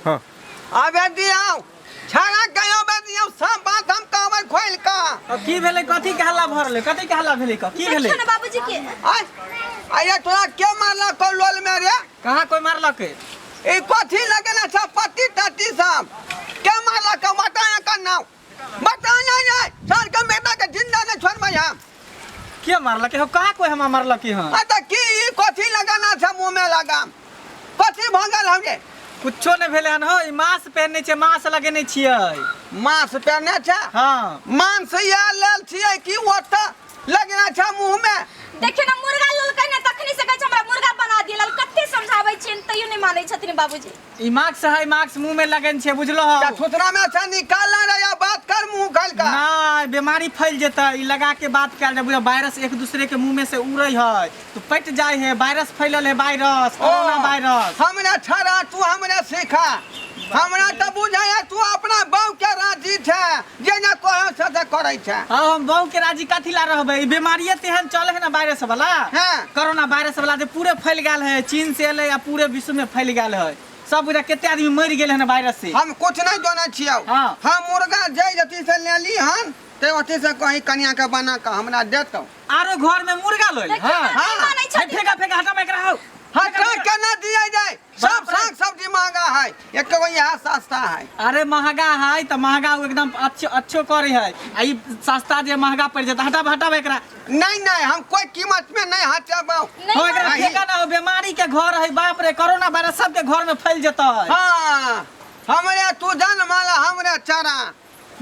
हां आबे दियाओ छागा गयो बे दियाओ सब बात हम कावर खोल का की भेले कथि के हल्ला भरले कथि के हल्ला भेले की भेले देखियो ना बाबूजी के आया तोरा के मारला कोलोल में रे कहां कोई मारला के ए कथि लगेला छ पति टटी सब के मारला का बताया का नाम बताया नहीं सर के बेटा के जिंदा ने छोड़ भैया के मारला के हो कहां कोई हम मारला की हां त की कथि लगाना छ मुंह में लगा कथि भंगल हमरे कुछो ने भेले हन हो ई मांस पहनने छे मांस लगेने छियै मांस पहनने छ हां मांस या लेल छियै की ओत लगना छ मुंह में देखियो ना मुर्गा ललकै ने तखनी से कहै छ हमरा मुर्गा बना दियल कत्ते समझाबै छिन तइयो नै मानै छथिन बाबूजी ई मार्क्स है मार्क्स मुंह में लगन छे बुझलो हो क्या थुतरा में से निकालना रे या बात कर मुंह खोल का नहीं बीमारी फैल जेता ई लगा के बात कर बुझो वायरस एक दूसरे के मुंह में से उड़ै है तो पट जाय है वायरस फैलल है वायरस कोरोना वायरस हमरा छरा तू हमरा सिखा हमरा त बुझाया तू अपना बहू के राजी छ जे न कहै छ से करै छ हां हम बहू के राजी कथि ला रहबै ई बीमारी तेहन चले है ना वायरस वाला हां कोरोना वायरस वाला जे पूरे फैल गेल है चीन से एले या पूरे विश्व में फैल गेल है सब बुझा केते आदमी मर गेल है ना वायरस से हम कुछ नहीं जानै छियौ हम मुर्गा जय जति से लेली हन ते ओति से कहीं कन्या के बना के हमरा देतौ आरो घर में मुर्गा लोल हां फेंका फेंका हटा में रहो हटा के ना दिया जाए सब साग सब्जी महंगा है एक को यहाँ सस्ता है अरे महंगा है तो महंगा एकदम अच्छो करे है आई सस्ता जे महंगा पड़ जाता हटाबे एकरा नहीं हम कोई कीमत में नहीं हटाबो हो एकरा फेंका ना हो बीमारी के घर है बाप रे कोरोना वायरस सब के घर में फैल जता है हां हमरे तू जान माला हमरे चारा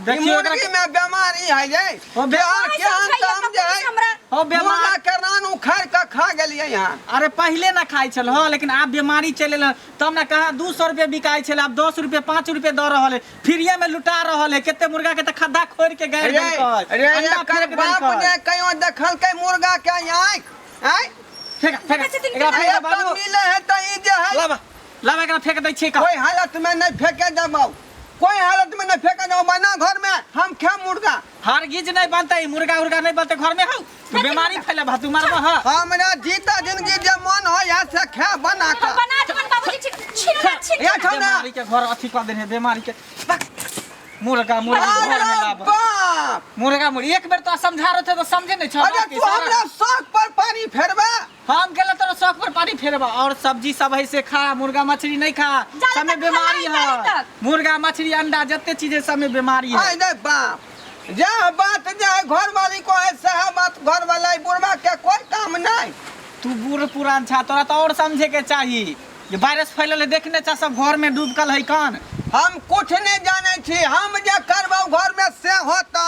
देखियो मुर्गी में बीमारी है जे ओ बिहार के अंतम जे है हो बीमारी के रानू खार का खा गेलिए यहां अरे पहले ना खाई छल हो लेकिन अब बीमारी चले तब ना कहा 200 रुपए बिकाई छल अब 10 रुपए 5 रुपए द रहल है फ्रीए में लुटा रहल है केते मुर्गा के त खद्दा खोर के गैर अरे कर बाप ने कयो देखल के मुर्गा के आंख आय फेंका एकरा फेंका बाबू मिले है त ई जे है लावा एकरा फेंक दै छी का कोई हालत में नहीं फेंके देबो कोई हालत में नहीं फेंके देबो बना घर में हम खे मुर्गा हरगिज नहीं बनता मुर्गा उर्गा नहीं बनते घर में हो तो बीमारी फैले भातू मारबो हां हमरा जीता जिंदगी जे मन हो या से खे बना के बना दे बाबूजी छीन या छोना बीमारी के घर अथी कर देने बीमारी के मुर्गा घर में लाबो मुर्गा एक बेर तो समझा रहे थे तो समझे नहीं छ अरे तू हमरा शौक पर पानी फेरबा हम गेल तो शौक पर पानी फेरबा और सब्जी सब है से खा मुर्गा मछली नहीं खा सब में बीमारी है मुर्गा मछली अंडा जत्ते चीजें सब में बीमारी है आई नहीं बाप जा बात जे घर वाली को है सह बात घर वाला बुढ़वा के कोई काम नहीं तू बूढ़ पुरान छा तोरा तो और समझे के चाहिए ये वायरस फैलल देखने चा सब घर में डूबकल है कान हम कुछ नहीं जाने छी हम जे करबो घर में से होतौ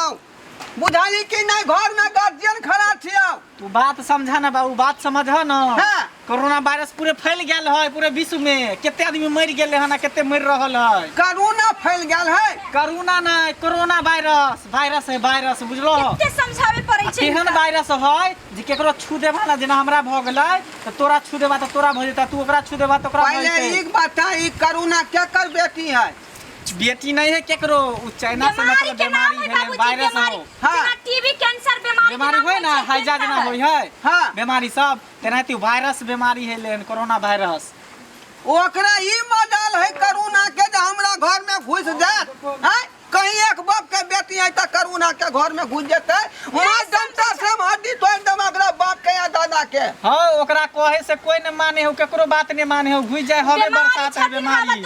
बुझाली कि नहीं घर में गार्जियन खड़ा छियौ तू बात समझा ना बाबू बात समझ ह ना हां कोरोना वायरस पूरे फैल गेल है पूरे विश्व में केते आदमी मर गेल है ना केते मर रहल है कोरोना फैल गेल है कोरोना नहीं कोरोना वायरस है वायरस बुझलो केते समझावे पड़ै छै केहन वायरस है जे केकरो छू देबा ना जेना हमरा भ गेलै त तोरा छू देबा त तोरा भ जेता तू ओकरा छू देबा त ओकरा भ जेतै पहले एक बता ई कोरोना के कर बेटी है बेटी नहीं है केकरो चाइना से मतलब बीमारी है वायरस है हां टीबी कैंसर बीमारी होय ना हैजा जना होय है हां बीमारी सब तेनाती वायरस बीमारी है लेन कोरोना वायरस ओकरा ई मॉडल है कोरोना के जे हमरा घर में घुस जात हैं कहीं एक बाप के बेटी है त कोरोना के घर में घुस जेतै वहां जनता से हड्डी तोड़ देब ओकरा बाप के या दादा के हां ओकरा कहे से कोई न माने हो केकरो बात नहीं माने हो घुस जाय हवे बरसात है बीमारी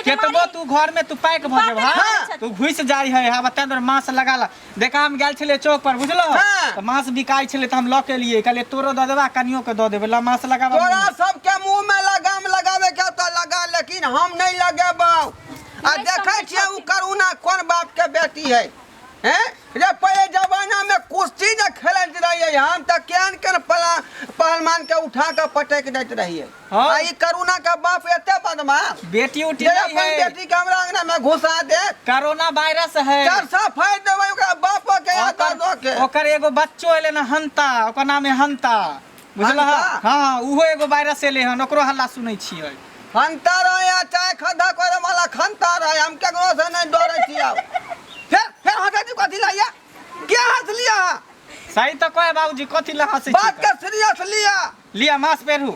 केतबो तू घर में तू पैक भ जेब हां तू घुस जाय है हा बता दर मांस लगाला देखा हम गेल छले चौक पर बुझलो त मांस बिकाई छले त हम ल के लिए कहले तोरो द देबा कनियो के द देबे ला मांस लगाबा तोरा सब के मुंह में लगाम लगावे के त लगा लेकिन हम नहीं लगाबो आ देखै छियै उ कोरोना कोन बाप के बेटी है हैं रे पहले जमाना में कुश्ती जे खेलत रहिए हम त केन पहलवान के उठा के पटक देत रहिए आ ई कोरोना का बाप एते बदमाश बेटी उठी नहीं है बेटी के हमरा अंगना में घुसा दे कोरोना वायरस है चार सफाई देबै ओकरा बाप के या दादो के ओकर एगो बच्चो एले ना हंता ओकर नाम है हंता बुझला हां उहो एगो वायरस एले हन ओकरो हल्ला सुनै छियै खंता रहे चाहे खड्डा करे वाला खंता रहे हम केकरो से नहीं डरै छियै फिर हटा दी कथि लाया क्या हंस लिया सही तो कहे बाबूजी कथि ला हंसे बात के सीरियस लिया लिया मांस पेरू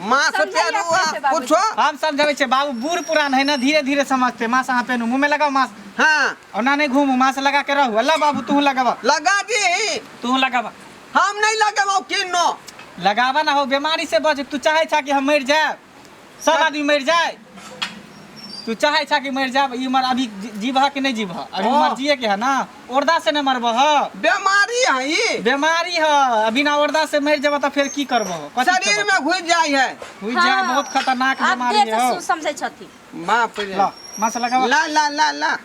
माँ से समझाइए पेरू अपने से बाबूजी। पूछो। हम समझावे छे बाबू बूढ़ पुरान है ना, धीरे धीरे समझते। मास्क अहाँ पहनू, मुंह में लगाओ मास्क, हाँ और ना नहीं घूमू, मास्क लगा के रहू। अल्लाह बाबू तू लगावा, लगा दी। तू लगावा। हम नहीं लगाओ किनो। लगावा ना हो, बीमारी से बच। तू चाहे छा कि हम मर जाए, सब आदमी मर जाए। तू चाहे छा कि मर जाए, ई मर अभी जीवह कि नहीं जीवह, अभी मर जिए के है ना, ओरदा से न मरबह। बीमारी है ई, बीमारी है, अभी ना ओरदा से मर जाब तो फिर की करबह, शरीर में घुस जाए है। हुई जाए, बहुत खतरनाक आप बीमारी देख है। समझै छथि। बाप रे, ला मास्क लगावा। ला ला ला ला।